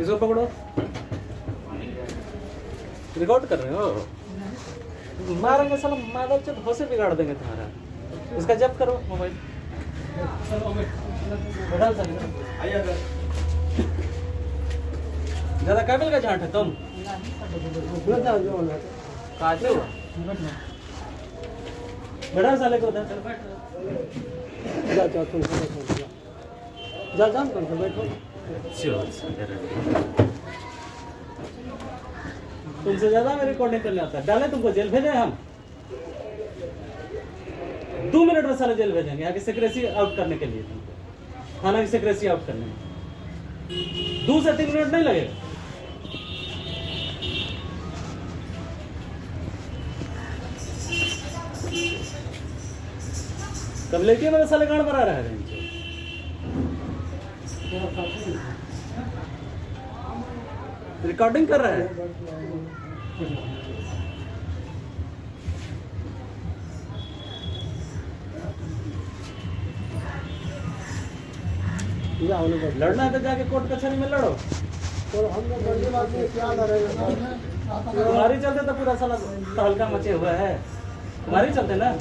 इसको पकड़ो। रिकॉर्ड कर रहे हो? मारेंगे साला, मादर चोद होश बिगाड़ देंगे तुम्हारा। इसका जब्त करो मोबाइल। ज्यादा काबिल का झांट है तुम। काटे हुआ बैठा साले को उधर। जा जा तुम जा जा करके बैठो। तुमसे ज्यादा मैं रिकॉर्डिंग करने आता है। डाले तुमको जेल भेजे हम 2 मिनट में साले जेल भेजेंगे यहाँ की सिक्रेसी आउट करने के लिए। तुमको थाना की सिक्रेसी आउट करने में 2 से 3 मिनट नहीं लगेगा। तब लेके मेरे साले गाड़ बना रहा है। रिकॉर्डिंग कर रहा है। लड़ना है तो जाके कोर्ट कचहरी में लड़ो। तो हम लोग बड़ी बात में क्या लड़ेंगे? तुम्हारी चलते तो पूरा साला तहलका मचे हुआ है। तुम्हारी चलते ना।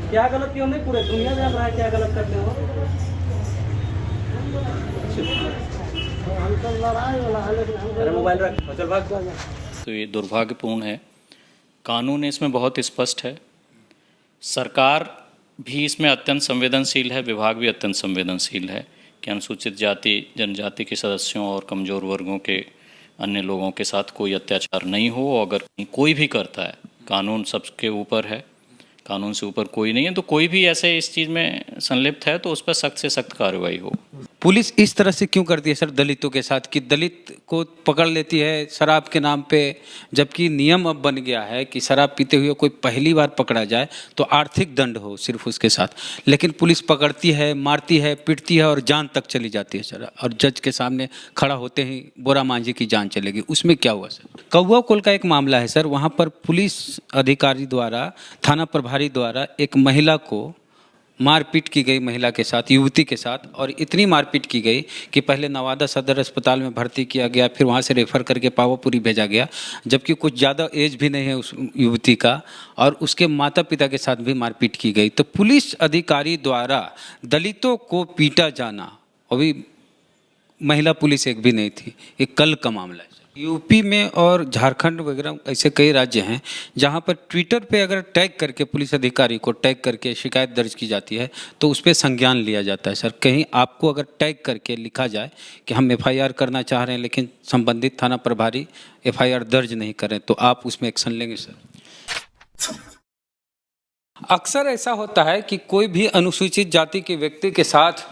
क्या गलत क्यों नहीं, पूरे दुनिया जान रहा है क्या गलत करते हो। हम तो लड़ाई वाला है, लेकिन हम अरे मोबाइल रख, चल भाग। तो ये दुर्भाग्यपूर्ण है। कानून इसमें बहुत स्पष्ट है। सरकार भी इसमें अत्यंत संवेदनशील है, विभाग भी अत्यंत संवेदनशील है कि अनुसूचित जाति जनजाति के सदस्यों और कमज़ोर वर्गों के अन्य लोगों के साथ कोई अत्याचार नहीं हो। अगर कोई भी करता है, कानून सबके ऊपर है, कानून से ऊपर कोई नहीं है। तो कोई भी ऐसे इस चीज़ में संलिप्त है तो उस पर सख्त से सख्त कार्रवाई हो। पुलिस इस तरह से क्यों करती है सर दलितों के साथ कि दलित को पकड़ लेती है शराब के नाम पे, जबकि नियम अब बन गया है कि शराब पीते हुए कोई पहली बार पकड़ा जाए तो आर्थिक दंड हो सिर्फ उसके साथ, लेकिन पुलिस पकड़ती है, मारती है, पीटती है और जान तक चली जाती है सर। और जज के सामने खड़ा होते ही बोरा मांझी की जान चलेगी। उसमें क्या हुआ सर? कौवा कोल का एक मामला है सर। वहाँ पर पुलिस अधिकारी द्वारा, थाना प्रभारी द्वारा एक महिला को मारपीट की गई, महिला के साथ, युवती के साथ, और इतनी मारपीट की गई कि पहले नवादा सदर अस्पताल में भर्ती किया गया, फिर वहाँ से रेफ़र करके पावापुरी भेजा गया, जबकि कुछ ज़्यादा एज भी नहीं है उस युवती का, और उसके माता पिता के साथ भी मारपीट की गई। तो पुलिस अधिकारी द्वारा दलितों को पीटा जाना, अभी महिला पुलिस एक भी नहीं थी, ये कल का मामला है। यूपी में और झारखंड वगैरह ऐसे कई राज्य हैं जहां पर ट्विटर पे अगर टैग करके, पुलिस अधिकारी को टैग करके शिकायत दर्ज की जाती है तो उस पर संज्ञान लिया जाता है सर। कहीं आपको अगर टैग करके लिखा जाए कि हम एफआईआर करना चाह रहे हैं लेकिन संबंधित थाना प्रभारी एफआईआर दर्ज नहीं करें तो आप उसमें एक्शन लेंगे सर? अक्सर ऐसा होता है कि कोई भी अनुसूचित जाति के व्यक्ति के साथ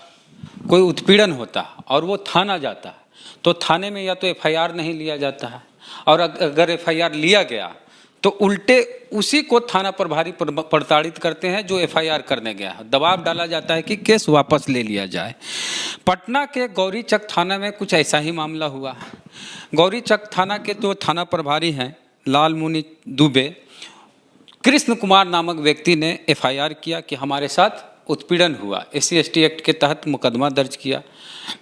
कोई उत्पीड़न होता है और वो थाना जाता है, तो थाने में या तो एफआईआर नहीं लिया जाता है, और अगर एफआईआर लिया गया तो उल्टे उसी को थाना प्रभारी प्रताड़ित करते हैं जो एफआईआर करने गया है। दबाव डाला जाता है कि केस वापस ले लिया जाए। पटना के गौरीचक थाना में कुछ ऐसा ही मामला हुआ। गौरीचक थाना के जो थाना प्रभारी हैं लाल मुनि दुबे, कृष्ण कुमार नामक व्यक्ति ने एफआईआर किया कि हमारे साथ उत्पीड़न हुआ, SC/ST एक्ट के तहत मुकदमा दर्ज किया,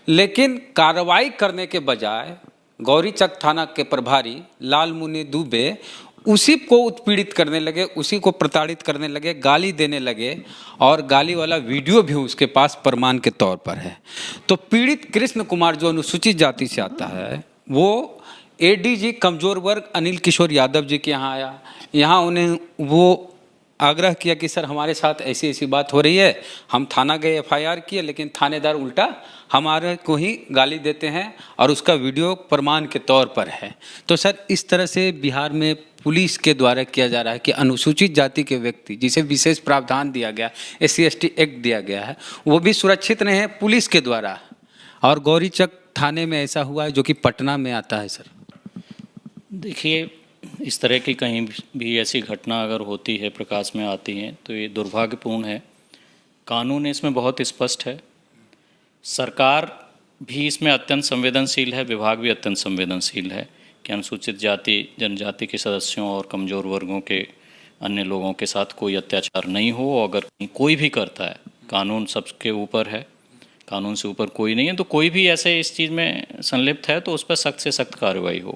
लेकिन कार्रवाई करने के बजाय गौरीचक थाना के प्रभारी लाल मुनि दुबे उसी को उत्पीड़ित करने लगे, उसी को प्रताड़ित करने लगे, गाली देने लगे, और गाली वाला वीडियो भी उसके पास प्रमाण के तौर पर है। तो पीड़ित कृष्ण कुमार जो अनुसूचित जाति से आता है वो ADG कमजोर वर्ग अनिल किशोर यादव जी के यहाँ आया। यहाँ उन्हें वो आग्रह किया कि सर हमारे साथ ऐसी ऐसी बात हो रही है, हम थाना गए, एफआईआर किए, लेकिन थानेदार उल्टा हमारे को ही गाली देते हैं और उसका वीडियो प्रमाण के तौर पर है। तो सर इस तरह से बिहार में पुलिस के द्वारा किया जा रहा है कि अनुसूचित जाति के व्यक्ति जिसे विशेष प्रावधान दिया गया, SC/ST एक्ट दिया गया है, वो भी सुरक्षित नहीं है पुलिस के द्वारा। और गौरीचक थाने में ऐसा हुआ है जो कि पटना में आता है सर। देखिए, इस तरह की कहीं भी ऐसी घटना अगर होती है, प्रकाश में आती हैं, तो ये दुर्भाग्यपूर्ण है। कानून इसमें बहुत स्पष्ट है। सरकार भी इसमें अत्यंत संवेदनशील है, विभाग भी अत्यंत संवेदनशील है कि अनुसूचित जाति जनजाति के सदस्यों और कमज़ोर वर्गों के अन्य लोगों के साथ कोई अत्याचार नहीं हो। अगर कोई भी करता है, कानून सबके ऊपर है, कानून से ऊपर कोई नहीं है। तो कोई भी ऐसे इस चीज़ में संलिप्त है तो उस पर सख्त से सख्त कार्रवाई हो।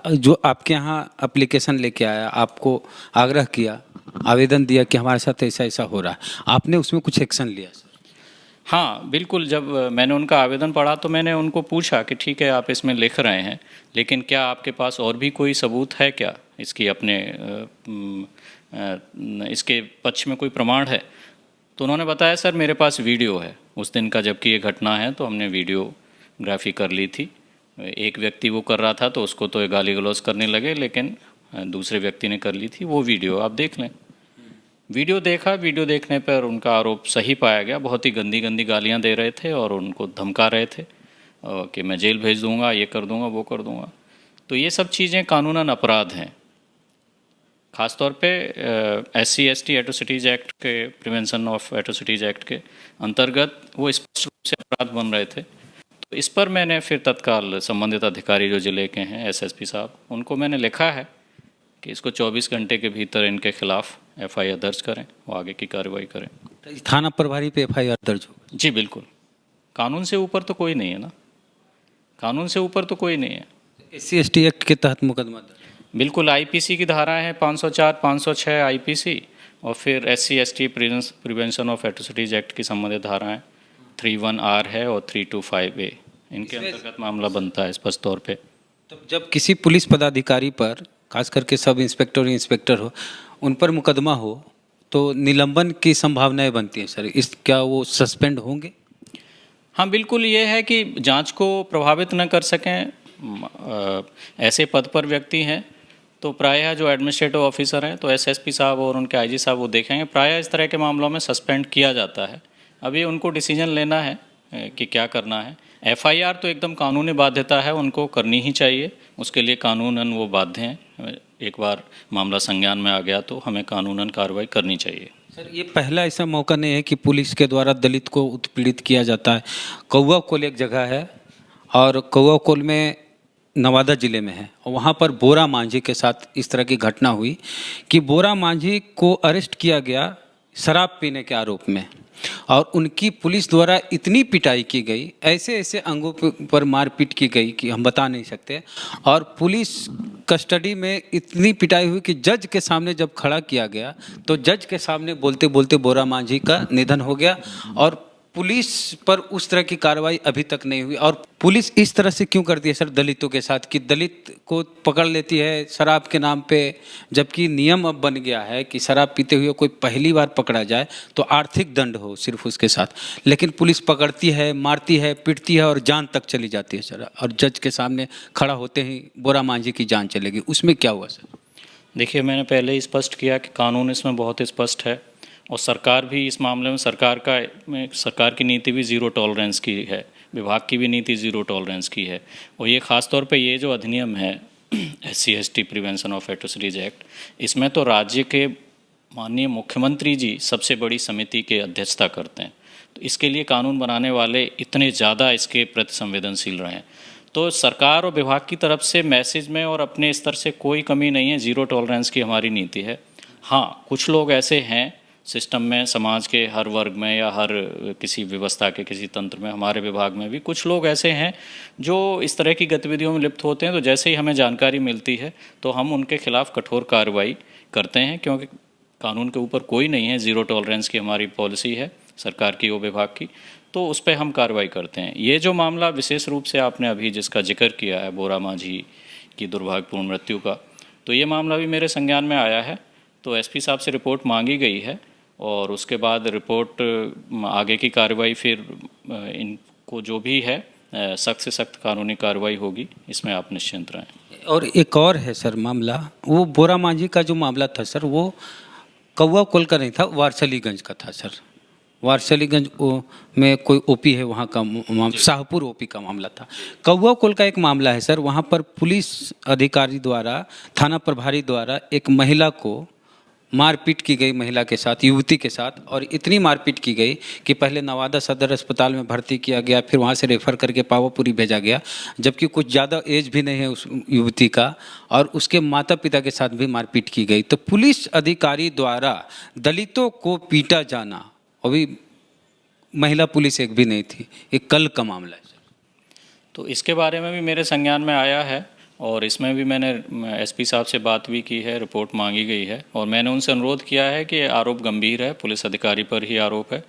जो आपके यहाँ एप्लीकेशन लेके आया, आपको आग्रह किया, आवेदन दिया कि हमारे साथ ऐसा ऐसा हो रहा है, आपने उसमें कुछ एक्शन लिया सर? हाँ बिल्कुल, जब मैंने उनका आवेदन पढ़ा तो मैंने उनको पूछा कि ठीक है आप इसमें लिख रहे हैं, लेकिन क्या आपके पास और भी कोई सबूत है क्या इसकी, अपने इसके पक्ष में कोई प्रमाण है? तो उन्होंने बताया सर मेरे पास वीडियो है उस दिन का, जबकि ये घटना है तो हमने वीडियोग्राफी कर ली थी। एक व्यक्ति वो कर रहा था तो उसको तो गाली गलौज करने लगे, लेकिन दूसरे व्यक्ति ने कर ली थी वो वीडियो, आप देख लें। वीडियो देखा, वीडियो देखने पर उनका आरोप सही पाया गया। बहुत ही गंदी गंदी गालियां दे रहे थे और उनको धमका रहे थे कि मैं जेल भेज दूंगा, ये कर दूंगा, वो कर दूंगा। तो ये सब चीज़ें कानूनन अपराध हैं। ख़ासतौर पे SC/ST एट्रोसिटीज़ एक्ट के, प्रिवेंशन ऑफ एट्रोसिटीज़ एक्ट के अंतर्गत वो स्पष्ट रूप से अपराध बन रहे थे। तो इस पर मैंने फिर तत्काल संबंधित अधिकारी जो ज़िले के हैं, SSP साहब, उनको मैंने लिखा है कि इसको 24 घंटे के भीतर इनके खिलाफ FIR दर्ज करें और आगे की कार्रवाई करें। थाना प्रभारी पे FIR दर्ज हो? जी बिल्कुल, कानून से ऊपर तो कोई नहीं है ना, कानून से ऊपर तो कोई नहीं है। SC/ST एक्ट के तहत मुकदमा दर्ज? बिल्कुल, IPC की धारा है 504, 506 IPC और फिर SC/ST prevention of atrocities act की संबंधित धाराएं 31R है और 325A, इनके अंतर्गत मामला बनता है स्पष्ट तौर पे। तो जब किसी पुलिस पदाधिकारी पर, खास करके सब इंस्पेक्टर इंस्पेक्टर हो, उन पर मुकदमा हो तो निलंबन की संभावनाएं बनती हैं सर, क्या वो सस्पेंड होंगे? हाँ बिल्कुल, ये है कि जांच को प्रभावित न कर सकें ऐसे पद पर व्यक्ति हैं तो प्रायः जो एडमिनिस्ट्रेटिव ऑफिसर हैं तो SSP साहब और उनके IG साहब वो देखेंगे। प्रायः इस तरह के मामलों में सस्पेंड किया जाता है। अभी उनको डिसीजन लेना है कि क्या करना है। FIR तो एकदम कानूनी बाध्यता है, उनको करनी ही चाहिए, उसके लिए कानूनन वो बाध्य हैं। एक बार मामला संज्ञान में आ गया तो हमें कानूनन कार्रवाई करनी चाहिए। सर ये पहला ऐसा मौका नहीं है कि पुलिस के द्वारा दलित को उत्पीड़ित किया जाता है। कौवा कोल एक जगह है और कौवा कोल में नवादा जिले में है, और वहाँ पर बोरा मांझी के साथ इस तरह की घटना हुई कि बोरा मांझी को अरेस्ट किया गया शराब पीने के आरोप में, और उनकी पुलिस द्वारा इतनी पिटाई की गई, ऐसे ऐसे अंगों पर मारपीट की गई कि हम बता नहीं सकते, और पुलिस कस्टडी में इतनी पिटाई हुई कि जज के सामने जब खड़ा किया गया तो जज के सामने बोलते बोलते बोरा मांझी का निधन हो गया, और पुलिस पर उस तरह की कार्रवाई अभी तक नहीं हुई। और पुलिस इस तरह से क्यों करती है सर दलितों के साथ कि दलित को पकड़ लेती है शराब के नाम पे, जबकि नियम अब बन गया है कि शराब पीते हुए कोई पहली बार पकड़ा जाए तो आर्थिक दंड हो सिर्फ उसके साथ, लेकिन पुलिस पकड़ती है, मारती है, पीटती है और जान तक चली जाती है सर, और जज के सामने खड़ा होते ही बोरा मांझी की जान चलेगी। उसमें क्या हुआ सर? देखिए, मैंने पहले ही स्पष्ट किया कि कानून इसमें बहुत स्पष्ट है और सरकार भी इस मामले में, सरकार की नीति भी ज़ीरो टॉलरेंस की है, विभाग की भी नीति ज़ीरो टॉलरेंस की है। और ये ख़ास तौर पे ये जो अधिनियम है SC/ST prevention of atrocities act, इसमें तो राज्य के माननीय मुख्यमंत्री जी सबसे बड़ी समिति के अध्यक्षता करते हैं। तो इसके लिए कानून बनाने वाले इतने ज़्यादा इसके प्रति संवेदनशील रहे हैं। तो सरकार और विभाग की तरफ से मैसेज में और अपने स्तर से कोई कमी नहीं है, ज़ीरो टॉलरेंस की हमारी नीति है। हाँ, कुछ लोग ऐसे हैं सिस्टम में, समाज के हर वर्ग में या हर किसी व्यवस्था के किसी तंत्र में, हमारे विभाग में भी कुछ लोग ऐसे हैं जो इस तरह की गतिविधियों में लिप्त होते हैं। तो जैसे ही हमें जानकारी मिलती है तो हम उनके खिलाफ कठोर कार्रवाई करते हैं, क्योंकि कानून के ऊपर कोई नहीं है, ज़ीरो टॉलरेंस की हमारी पॉलिसी है सरकार की, वो विभाग की, तो उस पर हम कार्रवाई करते हैं। ये जो मामला विशेष रूप से आपने अभी जिसका जिक्र किया है, बोरा मांझी की दुर्भाग्यपूर्ण मृत्यु का, तो ये मामला भी मेरे संज्ञान में आया है। तो SP साहब से रिपोर्ट मांगी गई है और उसके बाद रिपोर्ट आगे की कार्रवाई, फिर इनको जो भी है सख्त से सख्त कानूनी कार्रवाई होगी, इसमें आप निश्चिंत रहें। और एक और है सर मामला, वो बोरा मांझी का जो मामला था सर, वो कौवा कोल का नहीं था, वारसलीगंज का था सर। वारसलीगंज में कोई OP है वहाँ का, शाहपुर OP का मामला था। कौवा कोल का एक मामला है सर, वहाँ पर पुलिस अधिकारी द्वारा, थाना प्रभारी द्वारा एक महिला को मारपीट की गई, महिला के साथ, युवती के साथ, और इतनी मारपीट की गई कि पहले नवादा सदर अस्पताल में भर्ती किया गया, फिर वहाँ से रेफ़र करके पावापुरी भेजा गया, जबकि कुछ ज़्यादा एज भी नहीं है उस युवती का, और उसके माता पिता के साथ भी मारपीट की गई। तो पुलिस अधिकारी द्वारा दलितों को पीटा जाना, अभी महिला पुलिस एक भी नहीं थी, ये कल का मामला है सर। तो इसके बारे में भी मेरे संज्ञान में आया है और इसमें भी मैंने एसपी साहब से बात भी की है, रिपोर्ट मांगी गई है और मैंने उनसे अनुरोध किया है कि आरोप गंभीर है, पुलिस अधिकारी पर ही आरोप है,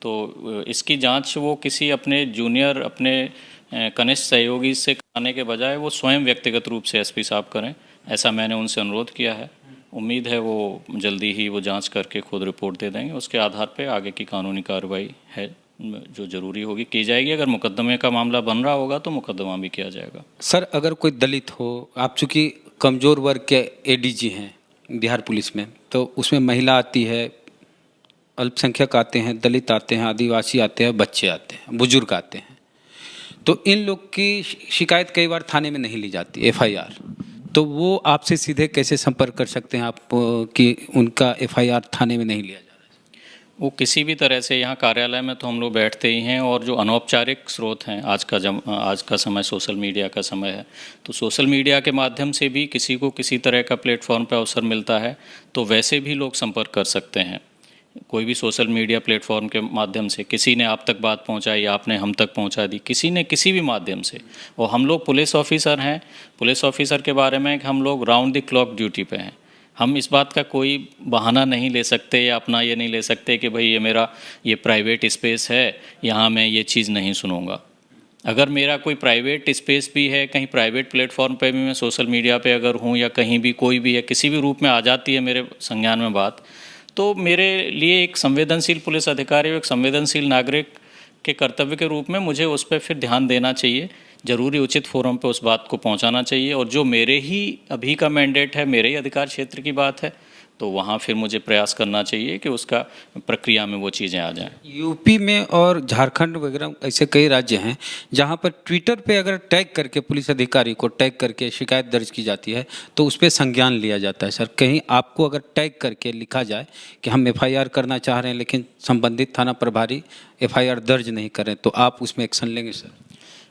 तो इसकी जांच वो किसी अपने जूनियर, अपने कनिष्ठ सहयोगी से कराने के बजाय वो स्वयं व्यक्तिगत रूप से एसपी साहब करें, ऐसा मैंने उनसे अनुरोध किया है। उम्मीद है वो जल्दी ही वो जांच करके खुद रिपोर्ट दे देंगे, उसके आधार पे आगे की कानूनी कार्रवाई है जो ज़रूरी होगी की जाएगी। अगर मुकदमे का मामला बन रहा होगा तो मुकदमा भी किया जाएगा। सर अगर कोई दलित हो, आप चूँकि कमज़ोर वर्ग के एडीजी हैं बिहार पुलिस में, तो उसमें महिला आती है, अल्पसंख्यक आते हैं, दलित आते हैं, आदिवासी आते हैं, बच्चे आते हैं, बुजुर्ग आते हैं, तो इन लोग की शिकायत कई बार थाने में नहीं ली जाती एफआईआर, तो वो आपसे सीधे कैसे संपर्क कर सकते हैं आप कि उनका एफआईआर थाने में नहीं लिया जा रहा है? वो किसी भी तरह से यहाँ कार्यालय में तो हम लोग बैठते ही हैं और जो अनौपचारिक स्रोत हैं, आज का समय सोशल मीडिया का समय है, तो सोशल मीडिया के माध्यम से भी किसी को किसी तरह का प्लेटफॉर्म पर अवसर मिलता है तो वैसे भी लोग संपर्क कर सकते हैं। कोई भी सोशल मीडिया प्लेटफॉर्म के माध्यम से किसी ने आप तक बात पहुंचाई, आपने हम तक पहुंचा दी, किसी ने किसी भी माध्यम से। और हम लोग पुलिस ऑफिसर हैं, पुलिस ऑफिसर के बारे में हम लोग राउंड द क्लॉक ड्यूटी पे हैं। हम इस बात का कोई बहाना नहीं ले सकते या अपना ये नहीं ले सकते कि भाई ये मेरा ये प्राइवेट स्पेस है, यहाँ मैं ये चीज़ नहीं सुनूंगा। अगर मेरा कोई प्राइवेट स्पेस भी है, कहीं प्राइवेट प्लेटफॉर्म पे भी मैं सोशल मीडिया पे अगर हूँ या कहीं भी कोई भी है, किसी भी रूप में आ जाती है मेरे संज्ञान में बात, तो मेरे लिए एक संवेदनशील पुलिस अधिकारी और एक संवेदनशील नागरिक के कर्तव्य के रूप में मुझे उस पर फिर ध्यान देना चाहिए, ज़रूरी उचित फोरम पे उस बात को पहुंचाना चाहिए। और जो मेरे ही अभी का मैंडेट है, मेरे ही अधिकार क्षेत्र की बात है, तो वहाँ फिर मुझे प्रयास करना चाहिए कि उसका प्रक्रिया में वो चीज़ें आ जाएं। यूपी में और झारखंड वगैरह ऐसे कई राज्य हैं जहाँ पर ट्विटर पे अगर टैग करके पुलिस अधिकारी को टैग करके शिकायत दर्ज की जाती है तो उस पर संज्ञान लिया जाता है। सर कहीं आपको अगर टैग करके लिखा जाए कि हम एफआईआर करना चाह रहे हैं लेकिन संबंधित थाना प्रभारी एफआईआर दर्ज नहीं करें, तो आप उसमें एक्शन लेंगे सर?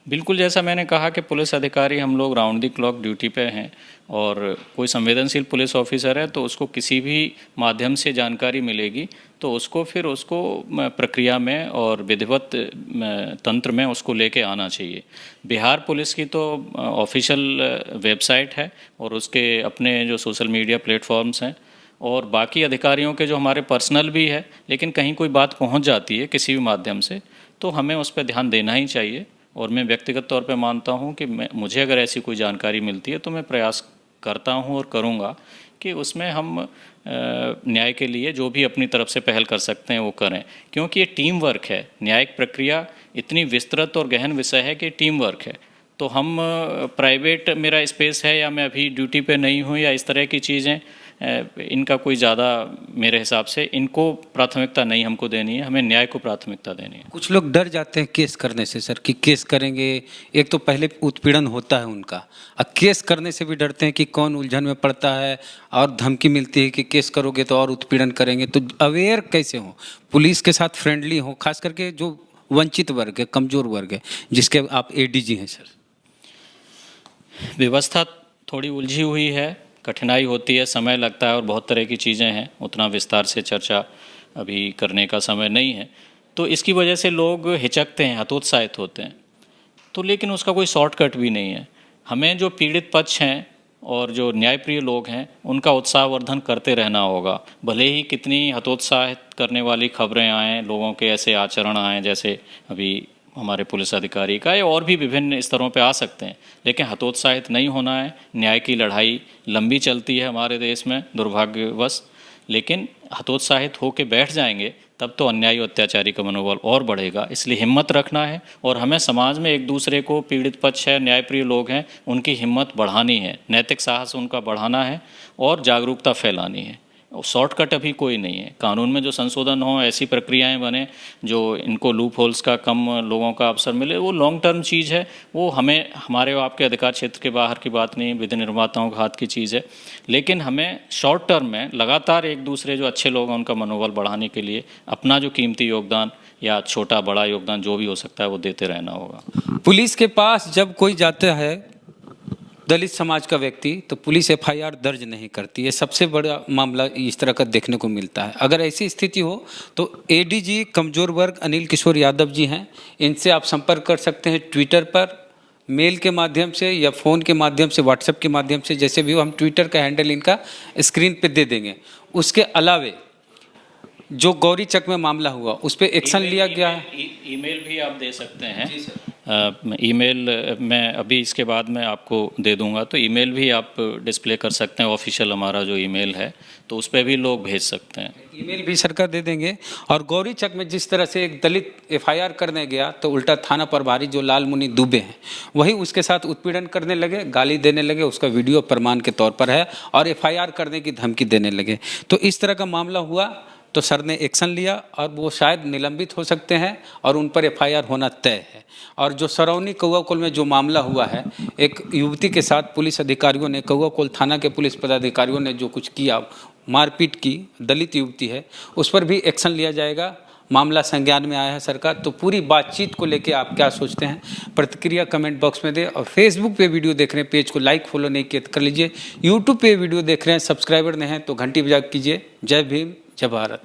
बिल्कुल, जैसा मैंने कहा कि पुलिस अधिकारी हम लोग राउंड द क्लॉक ड्यूटी पे हैं और कोई संवेदनशील पुलिस ऑफिसर है तो उसको किसी भी माध्यम से जानकारी मिलेगी तो उसको फिर उसको प्रक्रिया में और विधिवत तंत्र में उसको लेके आना चाहिए। बिहार पुलिस की तो ऑफिशियल वेबसाइट है और उसके अपने जो सोशल मीडिया प्लेटफॉर्म्स हैं और बाकी अधिकारियों के जो हमारे पर्सनल भी है, लेकिन कहीं कोई बात पहुंच जाती है किसी भी माध्यम से तो हमें उस पर ध्यान देना ही चाहिए। और मैं व्यक्तिगत तौर पे मानता हूँ कि मुझे अगर ऐसी कोई जानकारी मिलती है तो मैं प्रयास करता हूँ और करूँगा कि उसमें हम न्याय के लिए जो भी अपनी तरफ से पहल कर सकते हैं वो करें, क्योंकि ये टीम वर्क है। न्यायिक प्रक्रिया इतनी विस्तृत और गहन विषय है कि टीम वर्क है। तो हम प्राइवेट मेरा स्पेस है या मैं अभी ड्यूटी पे नहीं हूँ या इस तरह की चीज़ें, इनका कोई ज़्यादा मेरे हिसाब से इनको प्राथमिकता नहीं हमको देनी है, हमें न्याय को प्राथमिकता देनी है। कुछ लोग डर जाते हैं केस करने से सर कि केस करेंगे, एक तो पहले उत्पीड़न होता है उनका, अब केस करने से भी डरते हैं कि कौन उलझन में पड़ता है और धमकी मिलती है कि केस करोगे तो और उत्पीड़न करेंगे। तो अवेयर कैसे हो, पुलिस के साथ फ्रेंडली हो, खास करके जो वंचित वर्ग है, कमज़ोर वर्ग है, जिसके आप एडीजी हैं सर? व्यवस्था थोड़ी उलझी हुई है, कठिनाई होती है, समय लगता है और बहुत तरह की चीज़ें हैं, उतना विस्तार से चर्चा अभी करने का समय नहीं है। तो इसकी वजह से लोग हिचकते हैं, हतोत्साहित होते हैं। तो लेकिन उसका कोई शॉर्टकट भी नहीं है। हमें जो पीड़ित पक्ष हैं और जो न्यायप्रिय लोग हैं उनका उत्साहवर्धन करते रहना होगा, भले ही कितनी हतोत्साहित करने वाली खबरें आएँ, लोगों के ऐसे आचरण आएँ जैसे अभी हमारे पुलिस अधिकारी का, या और भी विभिन्न स्तरों पे आ सकते हैं, लेकिन हतोत्साहित नहीं होना है। न्याय की लड़ाई लंबी चलती है हमारे देश में दुर्भाग्यवश, लेकिन हतोत्साहित होकर बैठ जाएंगे तब तो अन्यायी अत्याचारी का मनोबल और बढ़ेगा। इसलिए हिम्मत रखना है और हमें समाज में एक दूसरे को, पीड़ित पक्ष है, न्यायप्रिय लोग हैं, उनकी हिम्मत बढ़ानी है, नैतिक साहस उनका बढ़ाना है और जागरूकता फैलानी है। शॉर्टकट अभी कोई नहीं है। कानून में जो संशोधन हो, ऐसी प्रक्रियाएं बने जो इनको लूप होल्स का कम लोगों का अवसर मिले, वो लॉन्ग टर्म चीज़ है। वो हमें, हमारे आपके अधिकार क्षेत्र के बाहर की बात नहीं, विधि निर्माताओं के हाथ की चीज़ है। लेकिन हमें शॉर्ट टर्म में लगातार एक दूसरे जो अच्छे लोग हैं उनका मनोबल बढ़ाने के लिए अपना जो कीमती योगदान या छोटा बड़ा योगदान जो भी हो सकता है वो देते रहना होगा। पुलिस के पास जब कोई जाता है दलित समाज का व्यक्ति तो पुलिस एफआईआर दर्ज नहीं करती है। सबसे बड़ा मामला इस तरह का देखने को मिलता है। अगर ऐसी स्थिति हो तो एडीजी कमजोर वर्ग अनिल किशोर यादव जी हैं, इनसे आप संपर्क कर सकते हैं ट्विटर पर, मेल के माध्यम से या फ़ोन के माध्यम से, व्हाट्सएप के माध्यम से, जैसे भी हो। हम ट्विटर का हैंडल इनका स्क्रीन पे दे देंगे। उसके अलावे जो गौरी चक में मामला हुआ उस पर एक्शन लिया गया है। ईमेल भी आप दे सकते हैं। ईमेल मैं अभी इसके बाद में आपको दे दूंगा, तो ईमेल भी आप डिस्प्ले कर सकते हैं। ऑफिशियल हमारा जो ईमेल है तो उस पर भी लोग भेज सकते हैं। ईमेल भी सरकार दे देंगे। और गौरी चक में जिस तरह से एक दलित एफआईआर करने गया तो उल्टा थाना प्रभारी जो लालमुनि दुबे हैं वही उसके साथ उत्पीड़न करने लगे, गाली देने लगे, उसका वीडियो प्रमाण के तौर पर है, और एफआईआर करने की धमकी देने लगे। तो इस तरह का मामला हुआ तो सर ने एक्शन लिया और वो शायद निलंबित हो सकते हैं और उन पर एफआईआर होना तय है। और जो सरौनी कौआकोल में जो मामला हुआ है, एक युवती के साथ पुलिस अधिकारियों ने, कौआकोल थाना के पुलिस पदाधिकारियों ने जो कुछ किया, मारपीट की, दलित युवती है, उस पर भी एक्शन लिया जाएगा। मामला संज्ञान में आया है सरकार। तो पूरी बातचीत को लेके आप क्या सोचते हैं, प्रतिक्रिया कमेंट बॉक्स में दें। और फेसबुक पे वीडियो देख रहे हैं, पेज को लाइक फॉलो नहीं किया तो कर लीजिए। यूट्यूब पे वीडियो देख रहे हैं, सब्सक्राइबर नहीं हैं तो घंटी बजा कीजिए। जय भीम, जय भारत।